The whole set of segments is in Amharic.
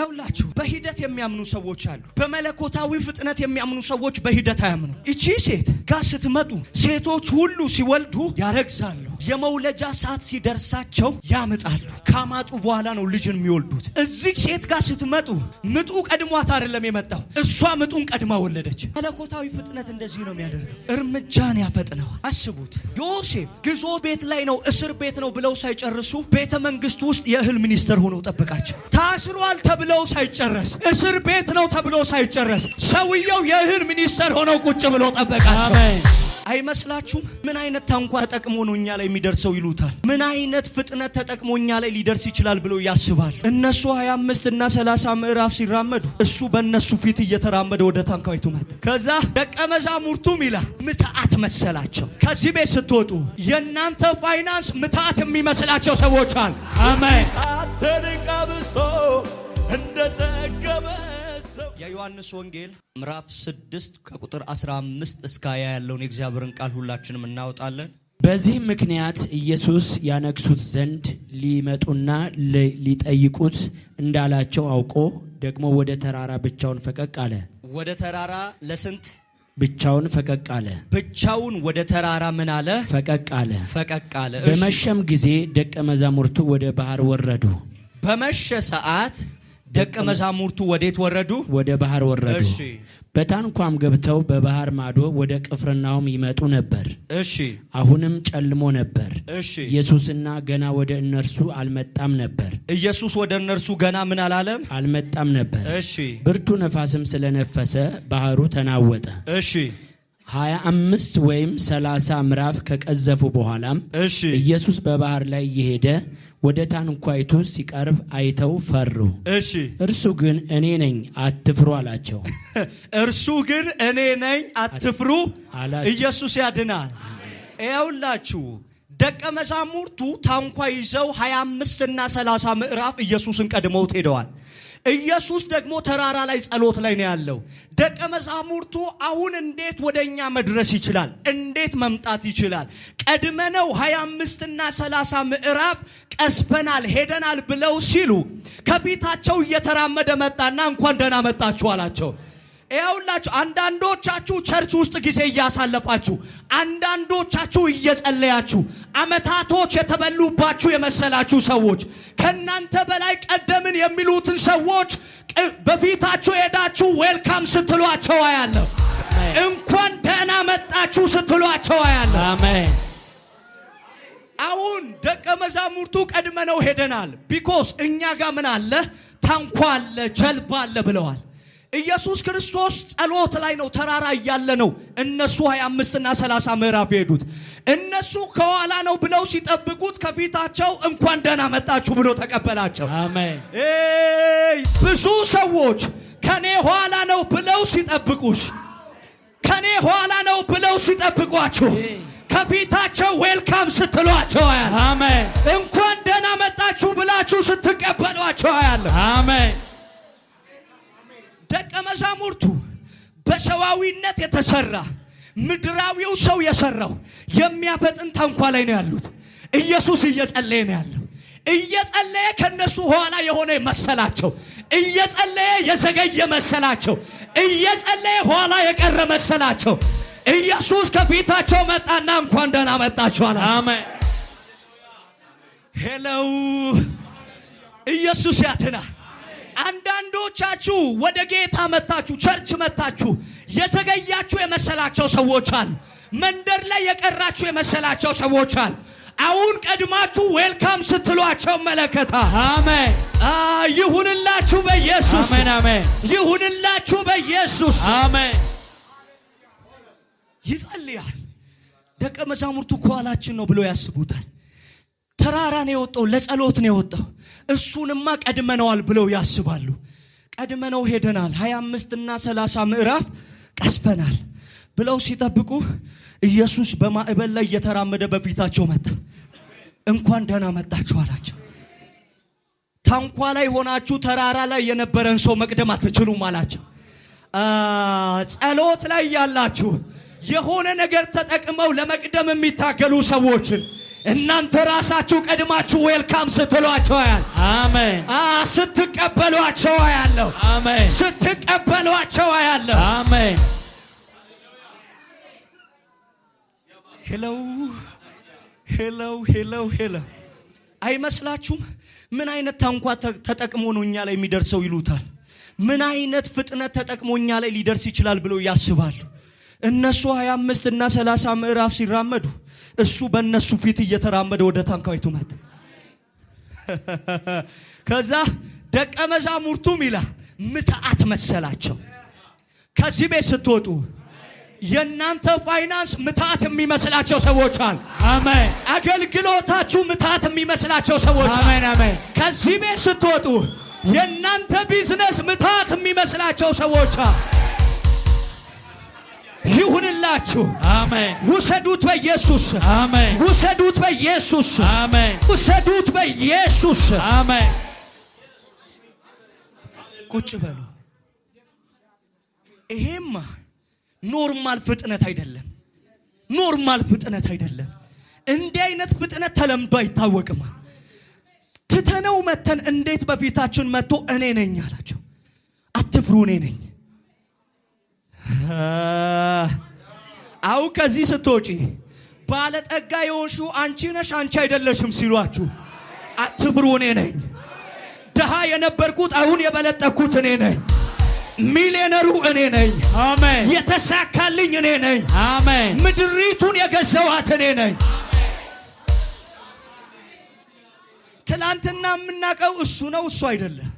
ያውላችሁ በሂደት የሚያምኑ ሰዎች አሉ። በመለኮታዊ ፍጥነት የሚያምኑ ሰዎች በሂደት አያምኑ። እቺ ሴት ጋር ስትመጡ ሴቶች ሁሉ ሲወልዱ ያረግዛሉ። የመውለጃ ሰዓት ሲደርሳቸው ያምጣሉ። ካማጡ በኋላ ነው ልጅን የሚወልዱት። እዚህ ሴት ጋር ስትመጡ ምጡ ቀድሟት አይደለም የመጣው፣ እሷ ምጡን ቀድማ ወለደች። መለኮታዊ ፍጥነት እንደዚህ ነው የሚያደርገው። እርምጃን ያፈጥነዋል። አስቡት፣ ዮሴፍ ግዞ ቤት ላይ ነው እስር ቤት ነው ብለው ሳይጨርሱ ቤተ መንግስት ውስጥ የእህል ሚኒስተር ሆኖ ጠበቃቸው። ታስሯል ተብለው ሳይጨረስ እስር ቤት ነው ተብሎ ሳይጨረስ ሰውየው የእህል ሚኒስተር ሆነው ቁጭ ብሎ ጠበቃቸው። አይመስላችሁም? ምን አይነት ታንኳ ተጠቅሞ ነው እኛ ላይ የሚደርሰው ይሉታል። ምን አይነት ፍጥነት ተጠቅሞ እኛ ላይ ሊደርስ ይችላል ብሎ ያስባል። እነሱ 25 እና 30 ምዕራፍ ሲራመዱ እሱ በእነሱ ፊት እየተራመደ ወደ ታንኳይቱ መጣ። ከዛ ደቀ መዛሙርቱም ይላል ምትአት መሰላቸው። ከዚህ ቤት ስትወጡ የእናንተ ፋይናንስ ምትአት የሚመስላቸው ሰዎች አሉ። አሜን። አትንቀብሶ እንደተገበ የዮሐንስ ወንጌል ምዕራፍ 6 ከቁጥር 15 እስከ 20 ያለውን የእግዚአብሔርን ቃል ሁላችንም እናወጣለን። በዚህ ምክንያት ኢየሱስ ያነግሱት ዘንድ ሊመጡና ሊጠይቁት እንዳላቸው አውቆ ደግሞ ወደ ተራራ ብቻውን ፈቀቅ አለ። ወደ ተራራ ለስንት ብቻውን ፈቀቅ አለ? ብቻውን ወደ ተራራ ምን አለ? ፈቀቅ አለ። ፈቀቅ አለ። በመሸም ጊዜ ደቀ መዛሙርቱ ወደ ባህር ወረዱ። በመሸ ሰዓት ደቀ መዛሙርቱ ወዴት ወረዱ? ወደ ባህር ወረዱ። እሺ። በታንኳም ገብተው በባህር ማዶ ወደ ቅፍርናሆም ይመጡ ነበር። እሺ። አሁንም ጨልሞ ነበር። እሺ። ኢየሱስና ገና ወደ እነርሱ አልመጣም ነበር። ኢየሱስ ወደ እነርሱ ገና ምን አላለም? አልመጣም ነበር። እሺ። ብርቱ ነፋስም ስለነፈሰ ባህሩ ተናወጠ። እሺ። 25 ወይም 30 ምዕራፍ ከቀዘፉ በኋላም እሺ ኢየሱስ በባህር ላይ እየሄደ ወደ ታንኳይቱ ሲቀርብ አይተው ፈሩ። እሺ እርሱ ግን እኔ ነኝ አትፍሩ አላቸው። እርሱ ግን እኔ ነኝ አትፍሩ አላቸው። ኢየሱስ ያድናል። ያውላችሁ ደቀ መዛሙርቱ ታንኳ ይዘው 25 እና 30 ምዕራፍ ኢየሱስን ቀድመውት ሄደዋል። ኢየሱስ ደግሞ ተራራ ላይ ጸሎት ላይ ነው ያለው። ደቀ መዛሙርቱ አሁን እንዴት ወደኛ መድረስ ይችላል? እንዴት መምጣት ይችላል? ቀድመነው 25 እና 30 ምዕራፍ ቀስፈናል ሄደናል ብለው ሲሉ ከፊታቸው እየተራመደ መጣና እንኳን ደህና መጣችሁ አላቸው። ያውላችሁ አንዳንዶቻችሁ ቸርች ውስጥ ጊዜ እያሳለፋችሁ፣ አንዳንዶቻችሁ እየጸለያችሁ አመታቶች የተበሉባችሁ የመሰላችሁ ሰዎች ከናንተ በላይ ቀደምን የሚሉትን ሰዎች በፊታችሁ ሄዳችሁ ዌልካም ስትሏቸው አያለሁ። እንኳን ደህና መጣችሁ ስትሏቸው አያለሁ። አሜን። አሁን ደቀ መዛሙርቱ ቀድመነው ሄደናል ቢኮዝ እኛ ጋር ምን አለ? ታንኳ አለ፣ ጀልባ አለ ብለዋል። ኢየሱስ ክርስቶስ ጸሎት ላይ ነው፣ ተራራ እያለ ነው እነሱ 25 እና 30 ምዕራፍ ሄዱት። እነሱ ከኋላ ነው ብለው ሲጠብቁት ከፊታቸው እንኳን ደህና መጣችሁ ብሎ ተቀበላቸው። አሜን። ብዙ ሰዎች ከኔ ኋላ ነው ብለው ሲጠብቁሽ፣ ከኔ ኋላ ነው ብለው ሲጠብቋችሁ ከፊታቸው ዌልካም ስትሏቸው አያለ። አሜን። እንኳን ደህና መጣችሁ ብላችሁ ስትቀበሏቸው አያለ። አሜን። ደቀ መዛሙርቱ በሰዋዊነት የተሰራ ምድራዊው ሰው የሰራው የሚያፈጥን ታንኳ ላይ ነው ያሉት። ኢየሱስ እየጸለየ ነው ያለው። እየጸለየ ከነሱ ኋላ የሆነ መሰላቸው፣ እየጸለየ የዘገየ መሰላቸው፣ እየጸለየ ኋላ የቀረ መሰላቸው። ኢየሱስ ከፊታቸው መጣና እንኳን ደህና መጣችሁ አለ። አሜን። ሄሎ ኢየሱስ ያድናል። አንዳንዶቻችሁ ወደ ጌታ መጣችሁ፣ ቸርች መጣችሁ የዘገያችሁ የመሰላቸው ሰዎች አሉ። መንደር ላይ የቀራችሁ የመሰላቸው ሰዎች አሉ። አሁን ቀድማችሁ ዌልካም ስትሏቸው መለከታ። አሜን። ይሁንላችሁ በኢየሱስ። አሜን አሜን። ይሁንላችሁ በኢየሱስ። አሜን። ይጸልያል። ደቀ መዛሙርቱ ከኋላችን ነው ብሎ ያስቡታል። ተራራ ነው የወጣው፣ ለጸሎት ነው የወጣው። እሱንማ ቀድመነዋል ብለው ያስባሉ። ቀድመነው ሄደናል 25 እና 30 ምዕራፍ ቀስፈናል ብለው ሲጠብቁ ኢየሱስ በማዕበል ላይ እየተራመደ በፊታቸው መጣ። እንኳን ደህና መጣችሁ አላቸው። ታንኳ ላይ ሆናችሁ ተራራ ላይ የነበረን ሰው መቅደም አትችሉም አላቸው። ጸሎት ላይ ያላችሁ የሆነ ነገር ተጠቅመው ለመቅደም የሚታገሉ ሰዎችን እናንተ ራሳችሁ ቀድማችሁ ዌልካም ስትሏቸው ያለ አሜን። ስትቀበሏቸው ያለው አሜን። ስትቀበሏቸው ያለው አሜን። ሄሎ አይመስላችሁም? ምን አይነት ታንኳ ተጠቅሞ ነው እኛ ላይ የሚደርሰው ይሉታል። ምን አይነት ፍጥነት ተጠቅሞ እኛ ላይ ሊደርስ ይችላል ብለው ያስባሉ። እነሱ 25 እና 30 ምዕራፍ ሲራመዱ እሱ በእነሱ ፊት እየተራመደ ወደ ታንኳይቱ መጣ። ከዛ ደቀ መዛሙርቱም ይላል ምትሃት መሰላቸው። ከዚህ ቤት ስትወጡ የናንተ ፋይናንስ ምትሃት የሚመስላቸው ሰዎች አሉ። አሜን። አገልግሎታችሁ ምትሃት የሚመስላቸው ሰዎች አሉ። አሜን አሜን። ከዚህ ቤት ስትወጡ የናንተ ቢዝነስ ምትሃት የሚመስላቸው ሰዎች አሉ። ይሁንላችሁ። አሜን። ውሰዱት በኢየሱስ። አሜን። ውሰዱት በኢየሱስ። አሜን። ውሰዱት በኢየሱስ። አሜን። ቁጭ በሉ። ይሄማ ኖርማል ፍጥነት አይደለም። ኖርማል ፍጥነት አይደለም። እንዲህ አይነት ፍጥነት ተለምዶ አይታወቅም። ትተነው መተን እንዴት በፊታችን መጥቶ እኔ ነኝ አላቸው። አትፍሩ እኔ ነኝ። አው ከዚህ ስትወጪ ባለጠጋ የሆንሽው አንቺ ነሽ አንቺ አይደለሽም ሲሏችሁ አትፍሩ እኔ ነኝ። ደሃ የነበርኩት አሁን የበለጠኩት እኔ ነኝ። ሚሊዮነሩ እኔ ነኝ። አሜን። የተሳካልኝ እኔ ነኝ። አሜን። ምድሪቱን የገዛዋት እኔ ነኝ። ትላንትና የምናውቀው እሱ ነው እሱ አይደለም።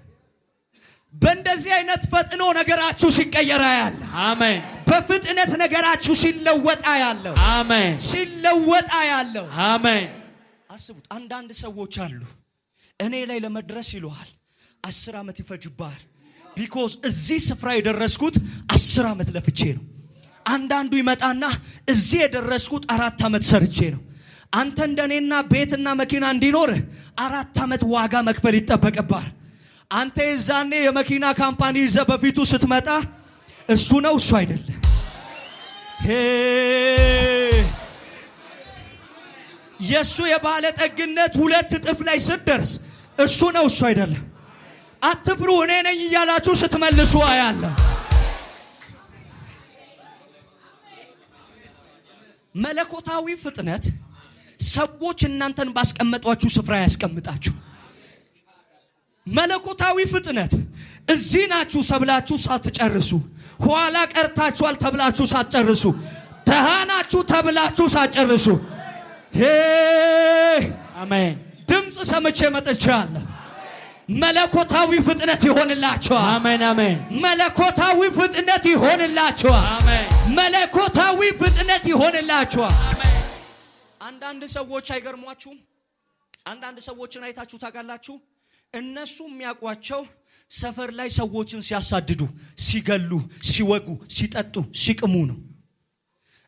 በእንደዚህ አይነት ፈጥኖ ነገራችሁ ሲቀየር ያለ አሜን። በፍጥነት ነገራችሁ ሲለወጣ ያለው አሜን። ሲለወጣ ያለው አሜን። አስቡት። አንዳንድ ሰዎች አሉ እኔ ላይ ለመድረስ ይሉሃል 10 ዓመት ይፈጅባል። ቢኮዝ እዚህ ስፍራ የደረስኩት 10 ዓመት ለፍቼ ነው። አንዳንዱ ይመጣና እዚህ የደረስኩት 4 ዓመት ሰርቼ ነው። አንተ እንደኔና ቤትና መኪና እንዲኖር 4 ዓመት ዋጋ መክፈል ይጠበቅብሃል። አንተ የዛኔ የመኪና ካምፓኒ ይዘህ በፊቱ ስትመጣ እሱ ነው እሱ አይደለም። የሱ የባለጠግነት 2 እጥፍ ላይ ስትደርስ እሱ ነው እሱ አይደለም። አትፍሩ እኔ ነኝ እያላችሁ ስትመልሱ አያለሁ። መለኮታዊ ፍጥነት ሰዎች እናንተን ባስቀመጧችሁ ስፍራ ያስቀምጣችሁ። መለኮታዊ ፍጥነት እዚህ ናችሁ ተብላችሁ ሳትጨርሱ፣ ኋላ ቀርታችኋል ተብላችሁ ሳትጨርሱ፣ ደሃናችሁ ተብላችሁ ሳትጨርሱ አሜን። ድምጽ ሰምቼ መጥቻለሁ። መለኮታዊ ፍጥነት ይሆንላችኋል። አሜን አሜን። መለኮታዊ ፍጥነት ይሆንላችኋል። አሜን። መለኮታዊ ፍጥነት ይሆንላችኋል። አሜን። አንዳንድ ሰዎች አይገርሟችሁም? አንዳንድ ሰዎችን አይታችሁ ታውቃላችሁ? እነሱ የሚያውቋቸው ሰፈር ላይ ሰዎችን ሲያሳድዱ፣ ሲገሉ፣ ሲወጉ፣ ሲጠጡ፣ ሲቅሙ ነው።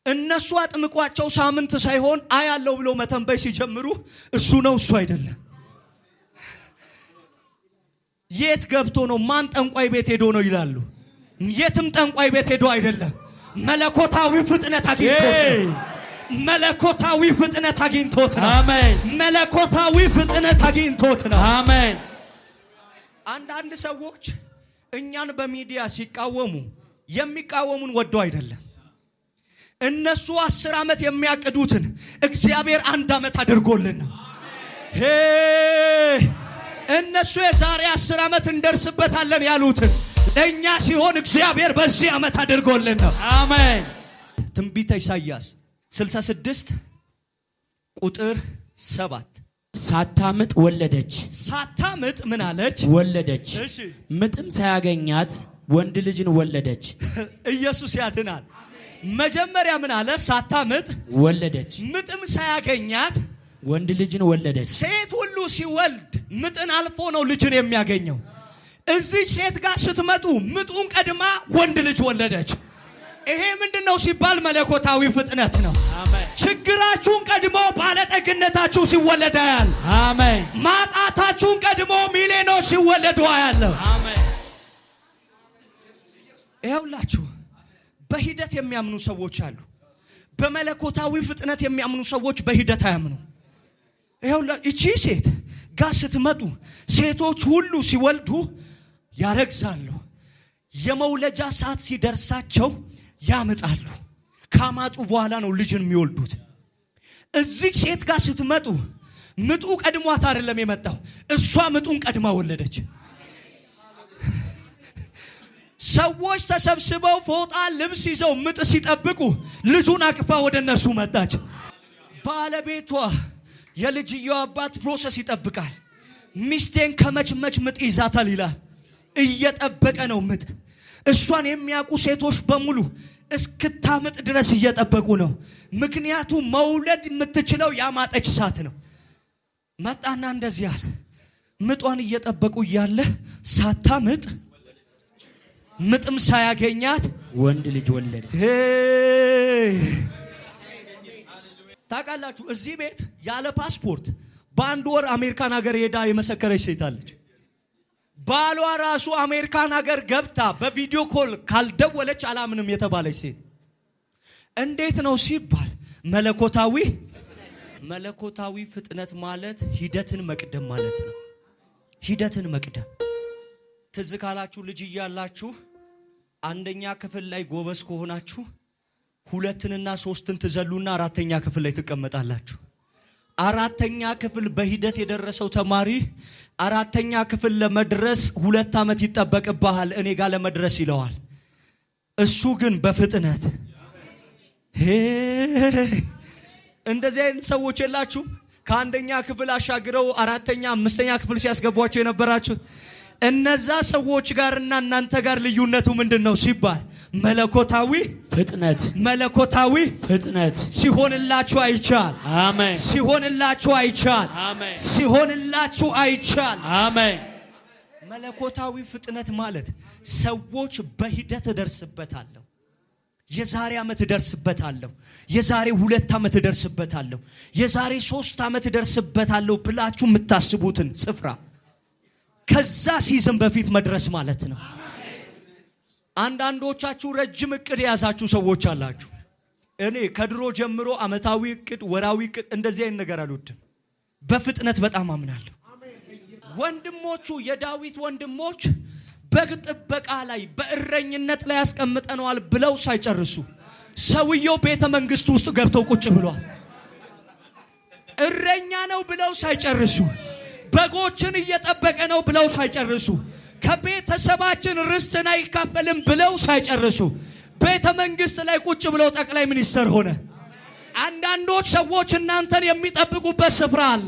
እነሱ አጥምቋቸው ሳምንት ሳይሆን አያለው ብሎ መተንበይ ሲጀምሩ እሱ ነው እሱ አይደለም። የት ገብቶ ነው? ማን ጠንቋይ ቤት ሄዶ ነው ይላሉ። የትም ጠንቋይ ቤት ሄዶ አይደለም። መለኮታዊ ፍጥነት አግኝቶት ነው። መለኮታዊ ፍጥነት አግኝቶት ነው። አሜን። መለኮታዊ ፍጥነት አግኝቶት ነው። አሜን። አንዳንድ ሰዎች እኛን በሚዲያ ሲቃወሙ የሚቃወሙን ወደው አይደለም። እነሱ 10 ዓመት የሚያቅዱትን እግዚአብሔር 1 ዓመት አድርጎልን ነው። እነሱ የዛሬ 10 ዓመት እንደርስበታለን ያሉትን ለኛ ሲሆን እግዚአብሔር በዚህ ዓመት አድርጎልን ነው። አሜን። ትንቢተ ኢሳይያስ 66 ቁጥር 7 ሳታምጥ ወለደች። ሳታምጥ ምን አለች? ወለደች። እሺ። ምጥም ሳያገኛት ወንድ ልጅን ወለደች። ኢየሱስ ያድናል። መጀመሪያ ምን አለ? ሳታምጥ ወለደች። ምጥም ሳያገኛት ወንድ ልጅን ወለደች። ሴት ሁሉ ሲወልድ ምጥን አልፎ ነው ልጅን የሚያገኘው። እዚህ ሴት ጋር ስትመጡ ምጡን ቀድማ ወንድ ልጅ ወለደች። ይሄ ምንድነው ሲባል መለኮታዊ ፍጥነት ነው። አሜን። ችግራችሁን ቀድሞ ባለጠግነታችሁ ሲወለድ ያያል። አሜን። ማጣታችሁን ቀድሞ ሚሊዮኖች ሲወለዱ ያያል። አሜን። ይኸውላችሁ በሂደት የሚያምኑ ሰዎች አሉ። በመለኮታዊ ፍጥነት የሚያምኑ ሰዎች በሂደት አያምኑ። እቺ ሴት ጋር ስትመጡ ሴቶች ሁሉ ሲወልዱ ያረግዛሉ። የመውለጃ ሰዓት ሲደርሳቸው ያመጣሉ። ካማጡ በኋላ ነው ልጅን የሚወልዱት። እዚህ ሴት ጋር ስትመጡ ምጡ ቀድሟት አይደለም የመጣው፣ እሷ ምጡን ቀድማ ወለደች። ሰዎች ተሰብስበው ፎጣ ልብስ ይዘው ምጥ ሲጠብቁ ልጁን አቅፋ ወደ እነሱ መጣች። ባለቤቷ የልጅየው አባት ፕሮሰስ ይጠብቃል። ሚስቴን ከመችመች ምጥ ይዛታል ይላል። እየጠበቀ ነው ምጥ። እሷን የሚያውቁ ሴቶች በሙሉ እስክታምጥ ድረስ እየጠበቁ ነው። ምክንያቱም መውለድ የምትችለው ያማጠች ሰዓት ነው። መጣና እንደዚህ አለ። ምጧን እየጠበቁ እያለ ሳታምጥ ምጥም ሳያገኛት ወንድ ልጅ ወለደ። ታውቃላችሁ፣ እዚህ ቤት ያለ ፓስፖርት በአንድ ወር አሜሪካን ሀገር ሄዳ የመሰከረች ሴት አለች። ባሏ ራሱ አሜሪካን ሀገር ገብታ በቪዲዮ ኮል ካልደወለች አላምንም የተባለች ሴት። እንዴት ነው ሲባል መለኮታዊ ፍጥነት ማለት ሂደትን መቅደም ማለት ነው። ሂደትን መቅደም። ትዝ ካላችሁ ልጅ እያላችሁ አንደኛ ክፍል ላይ ጎበዝ ከሆናችሁ 2ና 3ን ትዘሉና 4ኛ ክፍል ላይ ትቀመጣላችሁ። 4ኛ ክፍል በሂደት የደረሰው ተማሪ 4ኛ ክፍል ለመድረስ 2 ዓመት ይጠበቅብሃል እኔ ጋር ለመድረስ ይለዋል። እሱ ግን በፍጥነት እንደዚህ አይነት ሰዎች የላችሁ? ከአንደኛ ክፍል አሻግረው 4ኛ 5ኛ ክፍል ሲያስገቧቸው የነበራችሁት እነዛ ሰዎች ጋርና እናንተ ጋር ልዩነቱ ምንድነው ሲባል መለኮታዊ ፍጥነት ሲሆንላችሁ አይቻል። አሜን። ሲሆንላችሁ አይቻል። አሜን። ሲሆንላችሁ አይቻል። አሜን። መለኮታዊ ፍጥነት ማለት ሰዎች በሂደት እደርስበታለሁ፣ የዛሬ ዓመት እደርስበታለሁ፣ የዛሬ 2 ዓመት እደርስበታለሁ፣ የዛሬ 3 ዓመት እደርስበታለሁ ብላችሁ የምታስቡትን ስፍራ ከዛ ሲዝም በፊት መድረስ ማለት ነው። አንዳንዶቻችሁ ረጅም እቅድ የያዛችሁ ሰዎች አላችሁ። እኔ ከድሮ ጀምሮ ዓመታዊ እቅድ፣ ወራዊ እቅድ እንደዚህ አይነት ነገር አልወድም። በፍጥነት በጣም አምናለሁ። ወንድሞቹ የዳዊት ወንድሞች በግ ጥበቃ ላይ በእረኝነት ላይ ያስቀምጠነዋል ብለው ሳይጨርሱ ሰውየው ቤተ መንግስት ውስጥ ገብተው ቁጭ ብሏል። እረኛ ነው ብለው ሳይጨርሱ በጎችን እየጠበቀ ነው ብለው ሳይጨርሱ ከቤተሰባችን ርስትን አይካፈልም ብለው ሳይጨርሱ ቤተ መንግስት ላይ ቁጭ ብለው ጠቅላይ ሚኒስትር ሆነ። አንዳንዶች ሰዎች እናንተን የሚጠብቁበት ስፍራ አለ።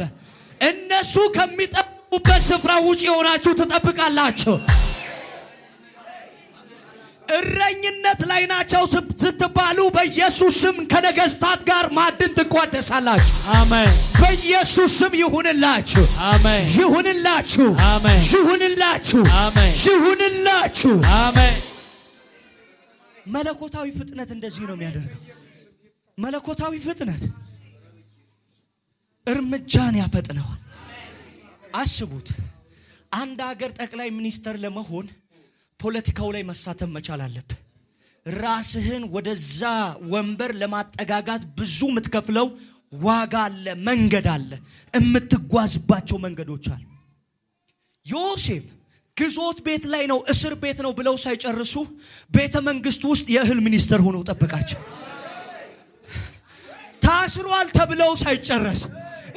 እነሱ ከሚጠብቁበት ስፍራ ውጪ ሆናችሁ ትጠብቃላችሁ። እረኝነት ላይ ናቸው ስትባሉ በኢየሱስ ስም ከነገስታት ጋር ማዕድን ትቋደሳላችሁ። አሜን። በኢየሱስ ስም ይሁንላችሁ። አሜን። ይሁንላችሁ። አሜን። ይሁንላችሁ። አሜን። ይሁንላችሁ። አሜን። መለኮታዊ ፍጥነት እንደዚህ ነው የሚያደርገው። መለኮታዊ ፍጥነት እርምጃን ያፈጥነዋል። አስቡት፣ አንድ ሀገር ጠቅላይ ሚኒስትር ለመሆን ፖለቲካው ላይ መሳተፍ መቻል አለብህ። ራስህን ወደዛ ወንበር ለማጠጋጋት ብዙ የምትከፍለው ዋጋ አለ፣ መንገድ አለ፣ የምትጓዝባቸው መንገዶች አሉ። ዮሴፍ ግዞት ቤት ላይ ነው፣ እስር ቤት ነው ብለው ሳይጨርሱ ቤተ መንግስት ውስጥ የእህል ሚኒስተር ሆኖ ጠበቃቸው። ታስሯል ተብለው ሳይጨረስ፣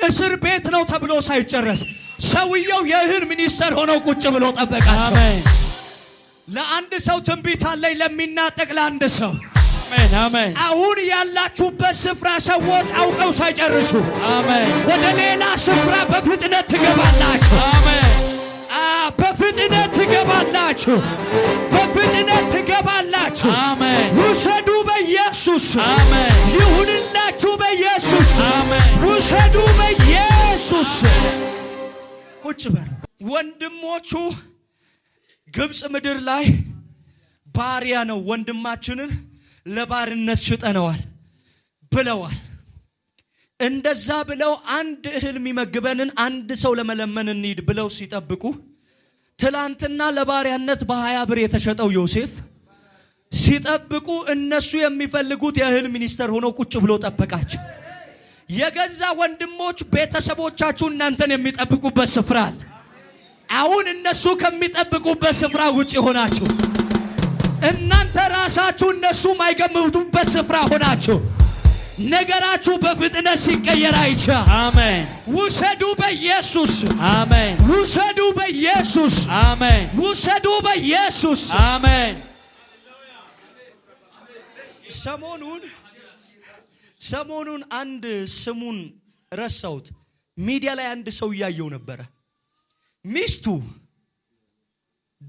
እስር ቤት ነው ተብሎ ሳይጨረስ ሰውየው የእህል ሚኒስተር ሆኖ ቁጭ ብሎ ጠበቃቸው። አሜን። ለአንድ ሰው ትንቢት አለኝ፣ ለሚናጠቅ ለአንድ ሰው። አሜን። አሜን። አሁን ያላችሁበት ስፍራ ሰዎች አውቀው ሳይጨርሱ አሜን፣ ወደ ሌላ ስፍራ በፍጥነት ትገባላችሁ። አሜን። በፍጥነት ትገባላችሁ። በፍጥነት ትገባላችሁ። አሜን። ውሰዱ በኢየሱስ። አሜን። ይሁንላችሁ በኢየሱስ። አሜን። ውሰዱ በኢየሱስ። ቁጭ በል። ወንድሞቹ ግብጽ ምድር ላይ ባሪያ ነው ወንድማችንን ለባርነት ሽጠነዋል ብለዋል። እንደዛ ብለው አንድ እህል የሚመግበንን አንድ ሰው ለመለመን እንሂድ ብለው ሲጠብቁ ትላንትና ለባሪያነት በ20 ብር የተሸጠው ዮሴፍ ሲጠብቁ እነሱ የሚፈልጉት የእህል ሚኒስተር ሆኖ ቁጭ ብሎ ጠበቃቸው። የገዛ ወንድሞች ቤተሰቦቻችሁ እናንተን የሚጠብቁበት ስፍራ አለ። አሁን እነሱ ከሚጠብቁበት ስፍራ ውጪ ሆናችሁ እናንተ ራሳችሁ እነሱ ማይገምቱበት ስፍራ ሆናችሁ ነገራችሁ በፍጥነት ሲቀየር አይቻ። አሜን። ውሰዱ በኢየሱስ። አሜን። ውሰዱ በኢየሱስ። አሜን። ውሰዱ በኢየሱስ። አሜን። ሰሞኑን አንድ ስሙን ረሳሁት ሚዲያ ላይ አንድ ሰው እያየው ነበረ። ሚስቱ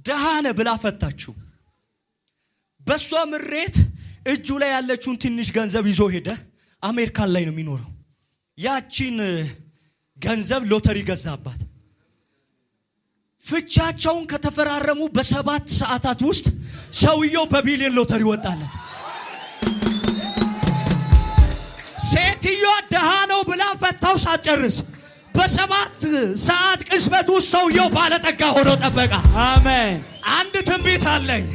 ደሃነ ብላ ፈታችሁ። በሷ ምሬት እጁ ላይ ያለችውን ትንሽ ገንዘብ ይዞ ሄደ። አሜሪካን ላይ ነው የሚኖረው። ያቺን ገንዘብ ሎተሪ ገዛባት። ፍቻቸውን ከተፈራረሙ በ7 ሰዓታት ውስጥ ሰውየው በቢሊዮን ሎተሪ ወጣለት። ሴትዮዋ ደሃ ነው ብላ ፈታው ሳትጨርስ በ7 ሰዓት ቅጽበት ውስጥ ሰውየው ባለጠጋ ሆኖ ጠበቃ። አሜን። አንድ ትንቢት አለኝ።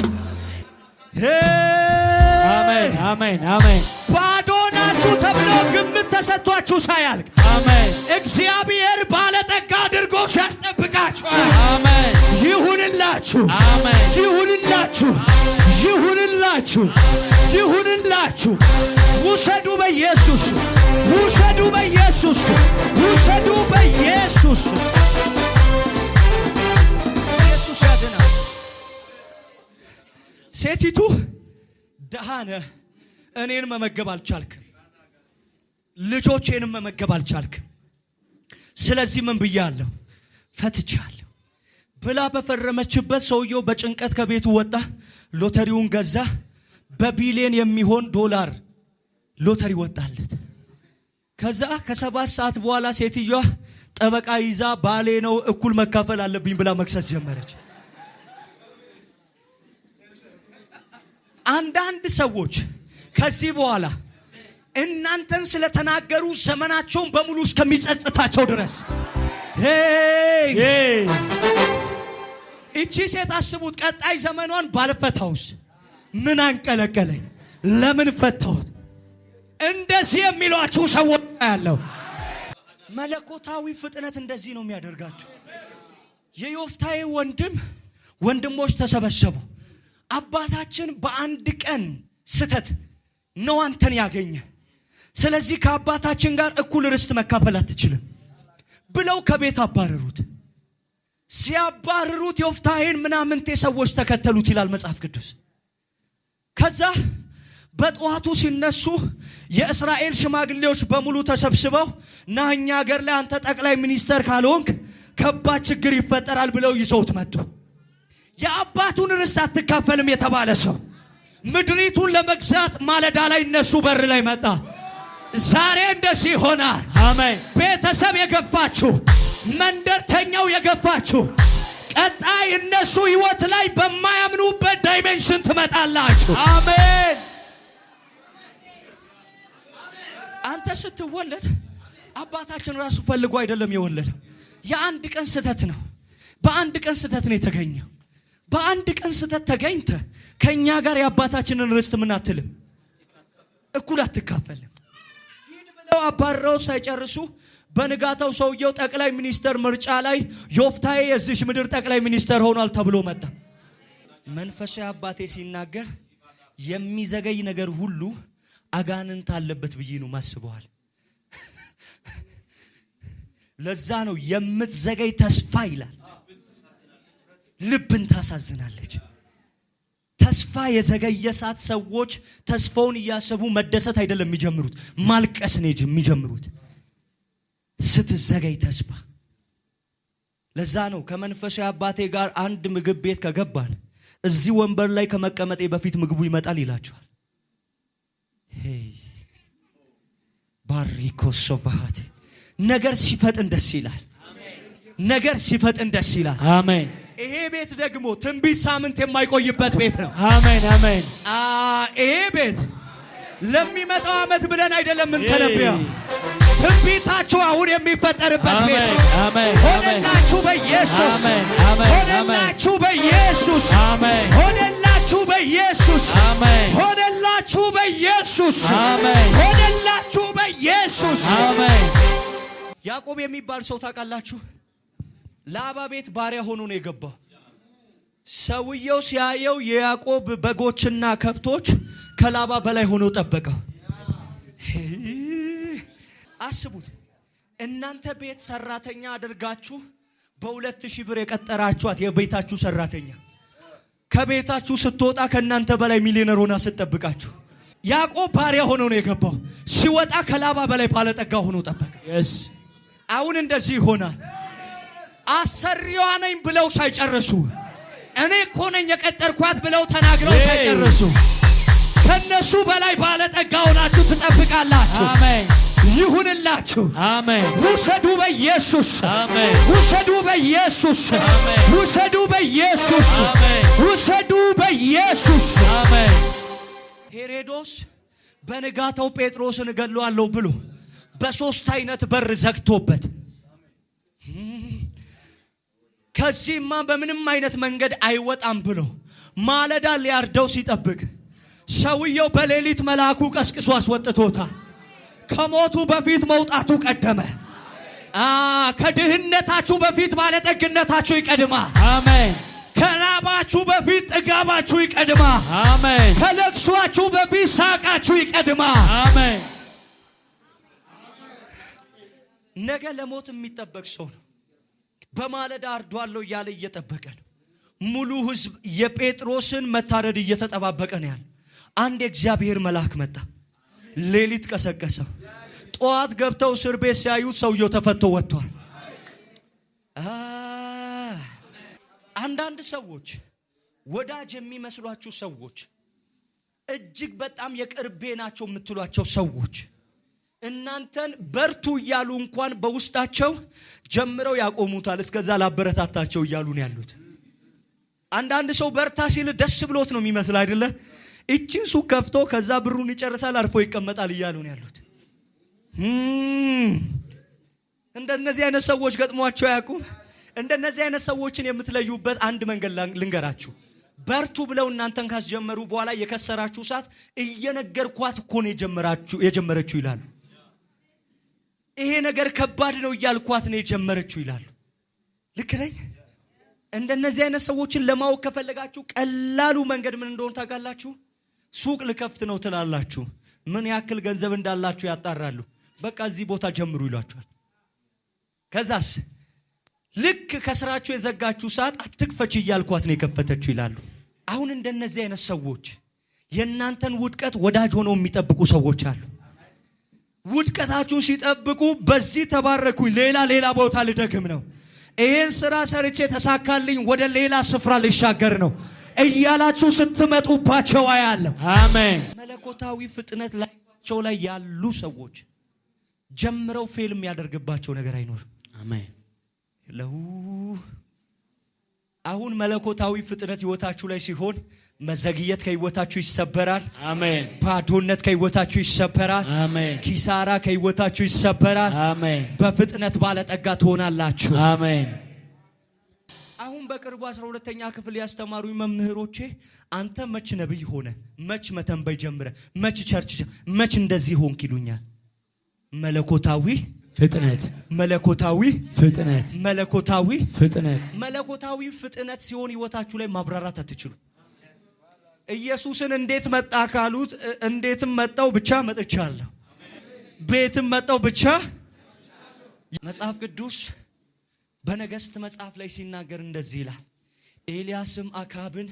አሜን። አሜን። አሜን። ባዶ ናችሁ ተብሎ ግምት ተሰጥቷችሁ ሳያልቅ አሜን እግዚአብሔር ባለጠጋ አድርጎ ሲያስጠብቃችሁ አሜን ይሁንላችሁ። አሜን ይሁንላችሁ። ይሁንላችሁ። ይሁንላችሁ። ውሰዱ በኢየሱስ። ውሰዱ በኢየሱስ። ውሰዱ በኢየሱስ። ኢየሱስ ያድናል። ሴቲቱ ደሃነ እኔን መመገብ አልቻልክም፣ ልጆቼንም መመገብ አልቻልክም። ስለዚህ ምን ብያለሁ? ፈትቻለሁ ብላ በፈረመችበት ሰውየው በጭንቀት ከቤቱ ወጣ። ሎተሪውን ገዛ። በቢሊዮን የሚሆን ዶላር ሎተሪ ወጣለት። ከዛ ከ7 ሰዓት በኋላ ሴትዮዋ ጠበቃ ይዛ ባሌ ነው እኩል መካፈል አለብኝ ብላ መክሰስ ጀመረች። አንዳንድ ሰዎች ከዚህ በኋላ እናንተን ስለተናገሩ ዘመናቸውን በሙሉ እስከሚጸጽታቸው ድረስ እቺ ሴት አስቡት፣ ቀጣይ ዘመኗን ባልፈታውስ ምን አንቀለቀለኝ? ለምን ፈታሁት? እንደዚህ የሚሏችሁ ሰዎች ያለው መለኮታዊ ፍጥነት እንደዚህ ነው የሚያደርጋችሁ። የዮፍታሔ ወንድሞች ተሰበሰቡ። አባታችን በአንድ ቀን ስተት ነው አንተን ያገኘ፣ ስለዚህ ከአባታችን ጋር እኩል ርስት መካፈል አትችልም ብለው ከቤት አባረሩት። ሲያባረሩት ዮፍታሔን ምናምንቴ ሰዎች ተከተሉት ይላል መጽሐፍ ቅዱስ። ከዛ በጠዋቱ ሲነሱ የእስራኤል ሽማግሌዎች በሙሉ ተሰብስበው ና እኛ ሀገር ላይ አንተ ጠቅላይ ሚኒስተር ካልሆንክ ከባድ ችግር ይፈጠራል ብለው ይዘውት መጡ። የአባቱን ርስት አትካፈልም የተባለ ሰው ምድሪቱን ለመግዛት ማለዳ ላይ እነሱ በር ላይ መጣ። ዛሬ እንደዚህ ይሆናል። አሜን። ቤተሰብ የገፋችሁ፣ መንደርተኛው የገፋችሁ፣ ቀጣይ እነሱ ህይወት ላይ በማያምኑበት ዳይሜንሽን ትመጣላችሁ። አሜን። አንተ ስትወለድ አባታችን ራሱ ፈልጎ አይደለም የወለደው። የአንድ ቀን ስተት ነው። በአንድ ቀን ስተት ነው የተገኘው። በአንድ ቀን ስተት ተገኝተ ከኛ ጋር የአባታችንን ርስት ምን አትልም፣ እኩል አትካፈልም። ይህን ብለው አባረው ሳይጨርሱ በንጋታው ሰውየው ጠቅላይ ሚኒስተር ምርጫ ላይ ዮፍታሔ የዚህ ምድር ጠቅላይ ሚኒስተር ሆኗል ተብሎ መጣ። መንፈሳዊ አባቴ ሲናገር የሚዘገይ ነገር ሁሉ አጋንንት አለበት ብዬ ነው ማስበዋል። ለዛ ነው የምትዘገይ ተስፋ ይላል። ልብን ታሳዝናለች። ተስፋ የዘገየ ሰዓት ሰዎች ተስፋውን እያሰቡ መደሰት አይደለም የሚጀምሩት፣ ማልቀስ ነው የሚጀምሩት ስትዘገይ ተስፋ። ለዛ ነው ከመንፈሳዊ አባቴ ጋር አንድ ምግብ ቤት ከገባን እዚህ ወንበር ላይ ከመቀመጤ በፊት ምግቡ ይመጣል ይላችኋል። ባሪኮ ሶፋሃት ነገር ሲፈጥን ደስ ይላል። ነገር ሲፈጥን ደስ ይላል። አሜን። ይሄ ቤት ደግሞ ትንቢት ሳምንት የማይቆይበት ቤት ነው። አሜን አሜን። ይሄ ቤት ለሚመጣው ዓመት ብለን አይደለም እንተነብየው፣ ትንቢታችሁ አሁን የሚፈጠርበት ቤት ነው። አሜን። ሆነላችሁ በኢየሱስ። ሆነላችሁ በኢየሱስ። ሆነላችሁ በኢየሱስ። ሆነላችሁ በኢየሱስ። ሆነላችሁ በኢየሱስ። ያዕቆብ የሚባል ሰው ታውቃላችሁ? ላባ ቤት ባሪያ ሆኖ ነው የገባው። ሰውየው ሲያየው የያዕቆብ በጎችና ከብቶች ከላባ በላይ ሆኖ ጠበቀው። አስቡት፣ እናንተ ቤት ሰራተኛ አድርጋችሁ በ2000 ብር የቀጠራችኋት የቤታችሁ ሰራተኛ ከቤታችሁ ስትወጣ ከእናንተ በላይ ሚሊዮነር ሆና ስትጠብቃችሁ። ያዕቆብ ባሪያ ሆኖ ነው የገባው። ሲወጣ ከላባ በላይ ባለጠጋ ሆኖ ጠበቀ። አሁን እንደዚህ ይሆናል። አሰሪዋ ነኝ ብለው ሳይጨርሱ እኔ እኮ ነኝ የቀጠርኳት ብለው ተናግረው ሳይጨርሱ ከነሱ በላይ ባለጠጋ ሆናችሁ ትጠብቃላችሁ። አሜን። ይሁንላችሁ። አሜን። ውሰዱ በኢየሱስ። አሜን። ውሰዱ በኢየሱስ። አሜን። ውሰዱ በኢየሱስ። አሜን። ውሰዱ በኢየሱስ። አሜን። ሄሮድስ በንጋታው ጴጥሮስን እገለዋለሁ ብሎ በሶስት አይነት በር ዘግቶበት ከዚህማ በምንም አይነት መንገድ አይወጣም ብሎ ማለዳ ሊያርደው ሲጠብቅ ሰውየው በሌሊት መልአኩ ቀስቅሶ አስወጥቶታል። ከሞቱ በፊት መውጣቱ ቀደመ። ከድህነታችሁ በፊት ባለጠግነታችሁ ይቀድማል። አሜን። ከራባችሁ በፊት ጥጋባችሁ ይቀድማል። አሜን። ከለቅሷችሁ በፊት ሳቃችሁ ይቀድማል። አሜን። ነገ ለሞት የሚጠበቅ ሰው ነው። በማለዳ አርዷለሁ እያለ እየጠበቀ ነው። ሙሉ ህዝብ የጴጥሮስን መታረድ እየተጠባበቀ ነው ያለ። አንድ የእግዚአብሔር መልአክ መጣ። ሌሊት ቀሰቀሰው። ጠዋት ገብተው እስር ቤት ሲያዩት ሰውየው ተፈቶ ወጥቷል። አንዳንድ ሰዎች ወዳጅ የሚመስሏችሁ ሰዎች፣ እጅግ በጣም የቅርቤ ናቸው የምትሏቸው ሰዎች እናንተን በርቱ እያሉ እንኳን በውስጣቸው ጀምረው ያቆሙታል። እስከዛ ላበረታታቸው እያሉ ነው ያሉት። አንዳንድ ሰው በርታ ሲል ደስ ብሎት ነው የሚመስል አይደለ? እቺን ሱቅ ከፍቶ ከዛ ብሩን ይጨርሳል አርፎ ይቀመጣል እያሉ ነው ያሉት። እንደነዚህ አይነት ሰዎች ገጥሟቸው ያቁም። እንደነዚህ አይነት ሰዎችን የምትለዩበት አንድ መንገድ ልንገራችሁ። በርቱ ብለው እናንተን ካስጀመሩ በኋላ የከሰራችሁ ሰዓት እየነገርኳት እኮ ነው የጀመረችው ይላሉ። ይሄ ነገር ከባድ ነው እያልኳት ነው የጀመረችው ይላሉ። ልክ ነኝ? እንደነዚህ አይነት ሰዎችን ለማወቅ ከፈለጋችሁ ቀላሉ መንገድ ምን እንደሆነ ታውቃላችሁ? ሱቅ ልከፍት ነው ትላላችሁ። ምን ያክል ገንዘብ እንዳላችሁ ያጣራሉ። በቃ እዚህ ቦታ ጀምሩ ይሏችኋል። ከዛስ ልክ ከስራችሁ የዘጋችሁ ሰዓት አትክፈች እያልኳት ነው የከፈተችው ይላሉ። አሁን እንደነዚህ አይነት ሰዎች የእናንተን ውድቀት ወዳጅ ሆነው የሚጠብቁ ሰዎች አሉ። ውድቀታችሁን ሲጠብቁ በዚህ ተባረኩኝ፣ ሌላ ቦታ ልደግም ነው፣ ይሄን ስራ ሰርቼ ተሳካልኝ፣ ወደ ሌላ ስፍራ ልሻገር ነው እያላችሁ ስትመጡባቸው አያለሁ። አሜን። መለኮታዊ ፍጥነት ላይቸው ላይ ያሉ ሰዎች ጀምረው ፌል የሚያደርግባቸው ነገር አይኖርም። አሜን። አሁን መለኮታዊ ፍጥነት ህይወታችሁ ላይ ሲሆን መዘግየት ከህይወታችሁ ይሰበራል። አሜን። ባዶነት ከህይወታችሁ ይሰበራል። አሜን። ኪሳራ ከህይወታችሁ ይሰበራል። አሜን። በፍጥነት ባለጠጋ ትሆናላችሁ። አሜን። አሁን በቅርቡ 12ኛ ክፍል ያስተማሩኝ መምህሮቼ አንተ መች ነብይ ሆነ፣ መች መተንበይ ጀምረ፣ መች ቸርች፣ መች እንደዚህ ሆንክ ይሉኛል። መለኮታዊ ፍጥነት፣ መለኮታዊ ፍጥነት፣ መለኮታዊ ፍጥነት። መለኮታዊ ፍጥነት ሲሆን ህይወታችሁ ላይ ማብራራት አትችሉ። ኢየሱስን እንዴት መጣ ካሉት እንዴትም መጣው ብቻ መጥቻለሁ፣ ቤትም መጣው ብቻ። መጽሐፍ ቅዱስ በነገሥት መጽሐፍ ላይ ሲናገር እንደዚህ ይላል። ኤልያስም አካብን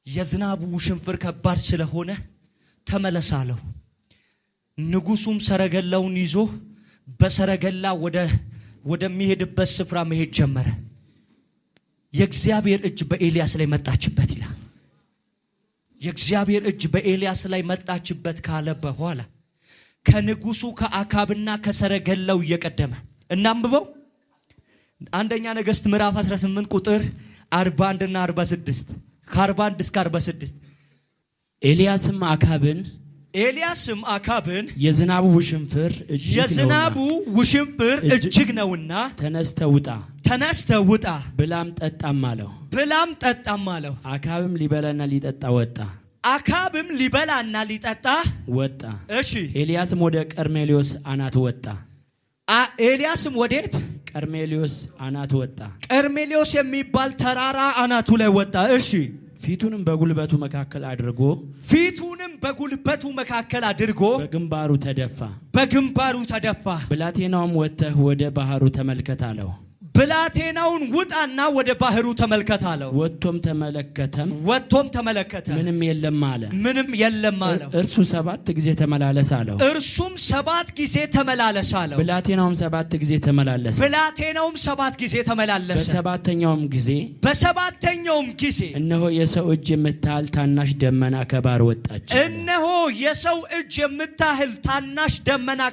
የዝናቡ ሽንፍር ከባድ ስለሆነ ተመለሳለሁ። ንጉሱም ሰረገላውን ይዞ በሰረገላ ወደሚሄድበት ስፍራ መሄድ ጀመረ። የእግዚአብሔር እጅ በኤልያስ ላይ መጣችበት ይላል። የእግዚአብሔር እጅ በኤልያስ ላይ መጣችበት ካለ በኋላ ከንጉሱ ከአካብና ከሰረገላው እየቀደመ እናንብበው። አንደኛ ነገሥት ምዕራፍ 18 ቁጥር 41 እና 46 ከ41 እስከ 46 ኤልያስም አካብን የዝናቡ ውሽንፍር እጅግ ነውና ተነስተህ ውጣ ብላም ጠጣም አለው። አካብም ሊበላና ሊጠጣ ወጣ። እሺ። ኤልያስም ወደ ቀርሜሎስ አናት ወጣ። ኤልያስም ወዴት? ቀርሜሎስ አናት ወጣ። ቀርሜሎስ የሚባል ተራራ አናቱ ላይ ወጣ። እሺ ፊቱንም በጉልበቱ መካከል አድርጎ በግንባሩ ተደፋ። ብላቴናውም ወጥተህ ወደ ባህሩ ተመልከት አለው። ብላቴናውን ውጣና ወደ ባህሩ ተመልከት አለው። ወጥቶም ተመለከተ ምንም የለም አለው። እርሱ 7 ጊዜ ተመላለስ አለው። እርሱም 7 ጊዜ ተመላለስ አለው። ብላቴናውም 7 ጊዜ ተመላለሰ። በሰባተኛውም ጊዜ እነሆ የሰው እጅ የምታህል ታናሽ ደመና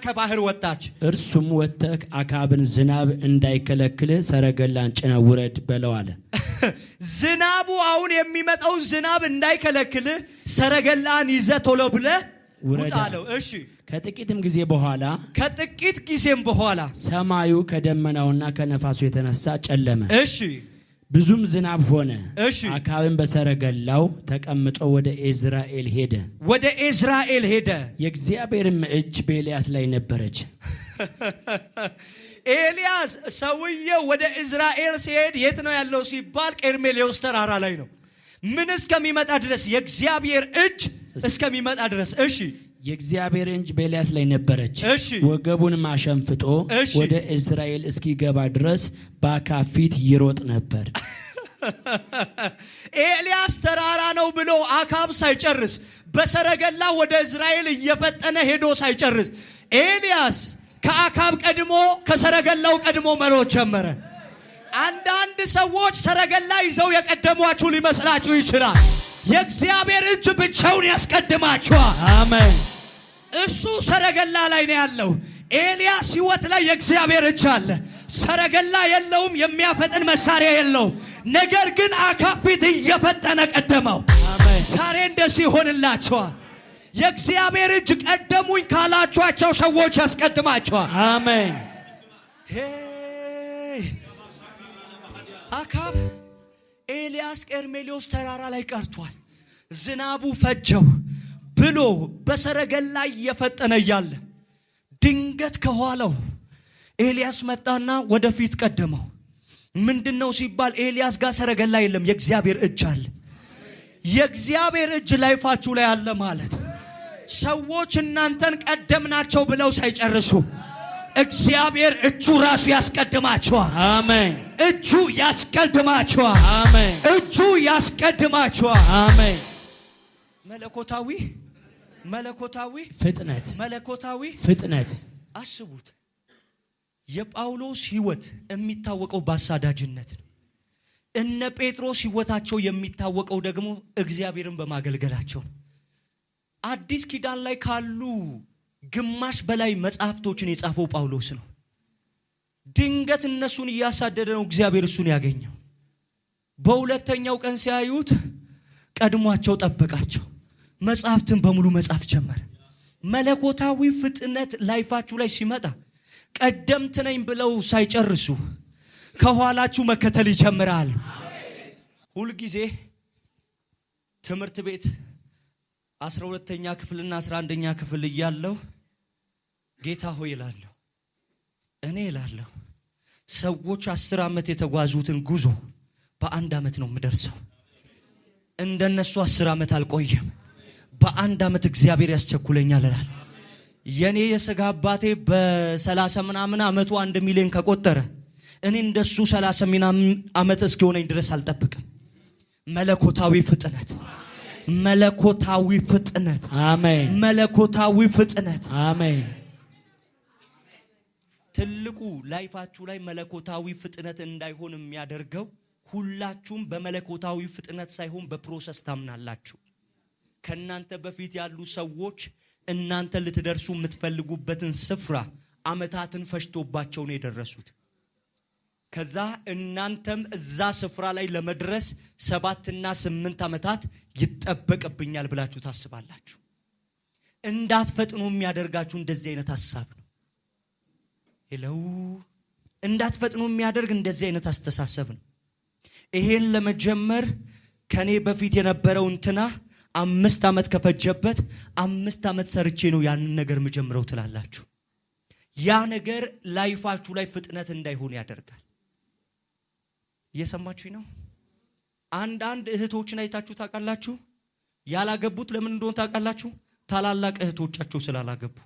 ከባህር ወጣች። እርሱም ወጥተህ አካብን ዝናብ እንዳይከለክል ሰረገላን ጭነህ ውረድ በለው አለ። ዝናቡ አሁን የሚመጣው ዝናብ እንዳይከለክል ሰረገላን ይዘህ ቶሎ ብለህ ውጣ አለው። እሺ ከጥቂት ጊዜም በኋላ ሰማዩ ከደመናውና ከነፋሱ የተነሳ ጨለመ። እሺ ብዙም ዝናብ ሆነ። እሺ አካብን በሰረገላው ተቀምጦ ወደ ኢዝራኤል ሄደ። የእግዚአብሔርም እጅ በኤልያስ ላይ ነበረች። ኤልያስ ሰውየው ወደ ኢዝራኤል ሲሄድ የት ነው ያለው ሲባል ቀርሜሎስ ተራራ ላይ ነው። ምን እስከሚመጣ ድረስ? የእግዚአብሔር እጅ እስከሚመጣ ድረስ። እሺ የእግዚአብሔር እጅ በኤልያስ ላይ ነበረች። እሺ ወገቡንም አሸንፍጦ ወደ ኢዝራኤል እስኪገባ ድረስ በአካብ ፊት ይሮጥ ነበር። ኤልያስ ተራራ ነው ብሎ አካብ ሳይጨርስ በሰረገላ ወደ ኢዝራኤል እየፈጠነ ሄዶ ሳይጨርስ ኤልያስ ከአካብ ቀድሞ ከሰረገላው ቀድሞ መሮጥ ጀመረ። አንዳንድ ሰዎች ሰረገላ ይዘው የቀደሟችሁ ሊመስላችሁ ይችላል። የእግዚአብሔር እጅ ብቻውን ያስቀድማችኋል። አሜን። እሱ ሰረገላ ላይ ነው ያለው። ኤልያስ ሕይወት ላይ የእግዚአብሔር እጅ አለ። ሰረገላ የለውም፣ የሚያፈጥን መሳሪያ የለውም። ነገር ግን አካብ ፊት እየፈጠነ ቀደመው። አሜን። ዛሬ እንደዚህ ይሆንላችኋል። የእግዚአብሔር እጅ ቀደሙኝ ካላችኋቸው ሰዎች ያስቀድማችኋል። አሜን። አካብ ኤልያስ ቀርሜሎስ ተራራ ላይ ቀርቷል፣ ዝናቡ ፈጀው ብሎ በሰረገላ እየፈጠነ እያለ ድንገት ከኋላው ኤልያስ መጣና ወደፊት ቀደመው። ምንድነው ሲባል ኤልያስ ጋር ሰረገላ የለም፣ የእግዚአብሔር እጅ አለ። የእግዚአብሔር እጅ ላይፋችሁ ላይ አለ ማለት ሰዎች እናንተን ቀደምናቸው ብለው ሳይጨርሱ እግዚአብሔር እጁ ራሱ ያስቀድማቸዋል። አሜን። እጁ ያስቀድማቸዋል። አሜን። እጁ ያስቀድማቸዋል። አሜን። መለኮታዊ ፍጥነት አስቡት። የጳውሎስ ሕይወት የሚታወቀው በአሳዳጅነት ነው። እነ ጴጥሮስ ሕይወታቸው የሚታወቀው ደግሞ እግዚአብሔርን በማገልገላቸው ነው። አዲስ ኪዳን ላይ ካሉ ግማሽ በላይ መጽሐፍቶችን የጻፈው ጳውሎስ ነው። ድንገት እነሱን እያሳደደ ነው እግዚአብሔር እሱን ያገኘው። በሁለተኛው ቀን ሲያዩት ቀድሟቸው ጠበቃቸው። መጽሐፍትን በሙሉ መጻፍ ጀመረ። መለኮታዊ ፍጥነት ላይፋችሁ ላይ ሲመጣ ቀደምት ነኝ ብለው ሳይጨርሱ ከኋላችሁ መከተል ይጀምራል። ሁልጊዜ ትምህርት ቤት 12ኛ ክፍልና 11ኛ ክፍል እያለሁ ጌታ ሆይ እላለሁ ሰዎች 10 ዓመት የተጓዙትን ጉዞ በ1 ዓመት ነው የምደርሰው። እንደነሱ 10 ዓመት አልቆየም። በ1 ዓመት እግዚአብሔር ያስቸኩለኛል እላለሁ። የኔ የሥጋ አባቴ በ30 ምናምን ዓመቱ 1 ሚሊዮን ከቆጠረ እኔ እንደሱ 30 ምናምን ዓመት እስኪሆነኝ ድረስ አልጠብቅም። መለኮታዊ ፍጥነት አሜን። መለኮታዊ ፍጥነት አሜን። ትልቁ ላይፋችሁ ላይ መለኮታዊ ፍጥነት እንዳይሆን የሚያደርገው ሁላችሁም በመለኮታዊ ፍጥነት ሳይሆን በፕሮሰስ ታምናላችሁ። ከናንተ በፊት ያሉ ሰዎች እናንተ ልትደርሱ የምትፈልጉበትን ስፍራ አመታትን ፈጅቶባቸው ነው የደረሱት። ከዛ እናንተም እዛ ስፍራ ላይ ለመድረስ 7 እና 8 አመታት ይጠበቅብኛል ብላችሁ ታስባላችሁ። እንዳትፈጥኑ የሚያደርጋችሁ እንደዚህ አይነት ሐሳብ ነው። እንዳትፈጥኑ የሚያደርግ እንደዚህ አይነት አስተሳሰብ ነው። ይሄን ለመጀመር ከኔ በፊት የነበረው እንትና 5 አመት ከፈጀበት 5 አመት ሰርቼ ነው ያንን ነገር መጀመረው ትላላችሁ። ያ ነገር ላይፋችሁ ላይ ፍጥነት እንዳይሆን ያደርጋል። እየሰማችሁኝ ነው? አንዳንድ እህቶችን አይታችሁ ታውቃላችሁ? ያላገቡት ለምን እንደሆነ ታውቃላችሁ? ታላላቅ እህቶቻቸው ስላላገቡ።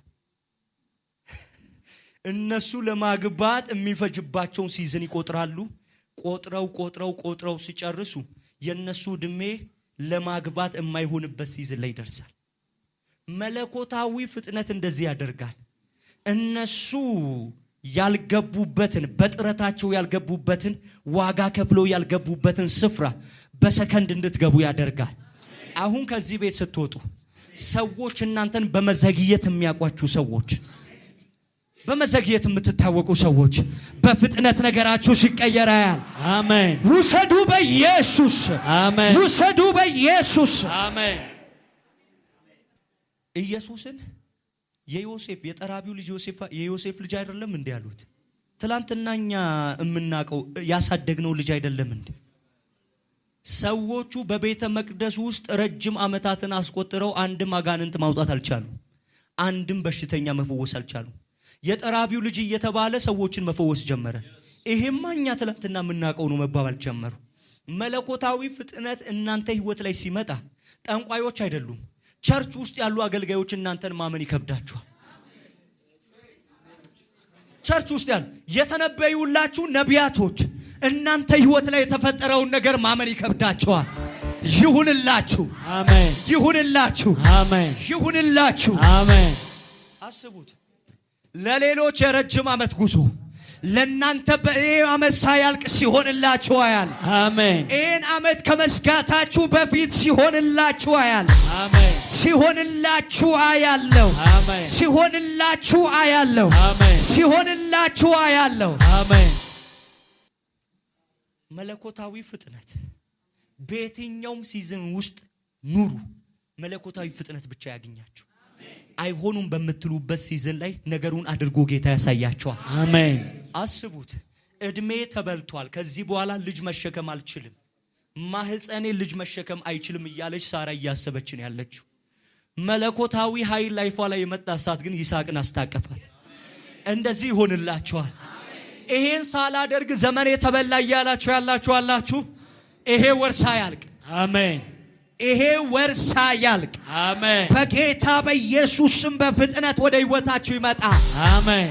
እነሱ ለማግባት የሚፈጅባቸውን ሲዝን ይቆጥራሉ። ቆጥረው ሲጨርሱ የነሱ እድሜ ለማግባት የማይሆንበት ሲዝን ላይ ይደርሳል። መለኮታዊ ፍጥነት እንደዚህ ያደርጋል። እነሱ ያልገቡበትን በጥረታቸው ያልገቡበትን ዋጋ ከፍለው ያልገቡበትን ስፍራ በሰከንድ እንድትገቡ ያደርጋል። አሁን ከዚህ ቤት ስትወጡ ሰዎች እናንተን በመዘግየት የሚያውቋችሁ ሰዎች፣ በመዘግየት የምትታወቁ ሰዎች በፍጥነት ነገራችሁ ሲቀየር ያያል። አሜን። ውሰዱ በኢየሱስ አሜን። ውሰዱ በኢየሱስ አሜን። ኢየሱስን የዮሴፍ የጠራቢው ልጅ የዮሴፍ ልጅ አይደለም እንዴ ያሉት? ትላንትናኛ የምናቀው ያሳደግነው ልጅ አይደለም እንዴ? ሰዎቹ በቤተ መቅደስ ውስጥ ረጅም ዓመታትን አስቆጥረው አንድም አጋንንት ማውጣት አልቻሉ። አንድም በሽተኛ መፈወስ አልቻሉ። የጠራቢው ልጅ እየተባለ ሰዎችን መፈወስ ጀመረ። ይሄማ እኛ ትላንትና የምናቀው ነው መባባል ጀመሩ። መለኮታዊ ፍጥነት እናንተ ህይወት ላይ ሲመጣ ጠንቋዮች አይደሉም። ቸርች ውስጥ ያሉ አገልጋዮች እናንተን ማመን ይከብዳቸዋል። ቸርች ውስጥ ያሉ የተነበዩላችሁ ነቢያቶች እናንተ ህይወት ላይ የተፈጠረውን ነገር ማመን ይከብዳቸዋል። ይሁንላችሁ። አሜን። ይሁንላችሁ። አሜን። ይሁንላችሁ። አሜን። አስቡት፣ ለሌሎች የረጅም ዓመት ጉዞ ለናንተ በዚህ ዓመት ሳያልቅ ሲሆንላችሁ አያል። አሜን። ይህን ዓመት ከመስጋታችሁ በፊት ሲሆንላችሁ አያል። አሜን። ሲሆንላችሁ አያለው። አሜን። ሲሆንላችሁ አያለው። አሜን። ሲሆንላችሁ አያለው። አሜን። መለኮታዊ ፍጥነት በየትኛውም ሲዝን ውስጥ ኑሩ። መለኮታዊ ፍጥነት ብቻ ያገኛችሁ። አይሆኑም በምትሉበት ሲዝን ላይ ነገሩን አድርጎ ጌታ ያሳያቸዋል። አሜን። አስቡት፣ እድሜ ተበልቷል፣ ከዚህ በኋላ ልጅ መሸከም አልችልም፣ ማህፀኔ ልጅ መሸከም አይችልም እያለች ሳራ እያሰበችን ያለችው መለኮታዊ ኃይል ላይፏ ላይ የመጣ ሰዓት ግን ይስሐቅን አስታቀፋት። እንደዚህ ይሆንላችኋል። ይሄን ሳላደርግ ዘመን የተበላ እያላችሁ ያላችሁ አላችሁ። ይሄ ወርሳ ያልቅ። አሜን። ይሄ ወርሳ ያልቅ። አሜን። በጌታ በኢየሱስ ስም በፍጥነት ወደ ህይወታችሁ ይመጣ። አሜን።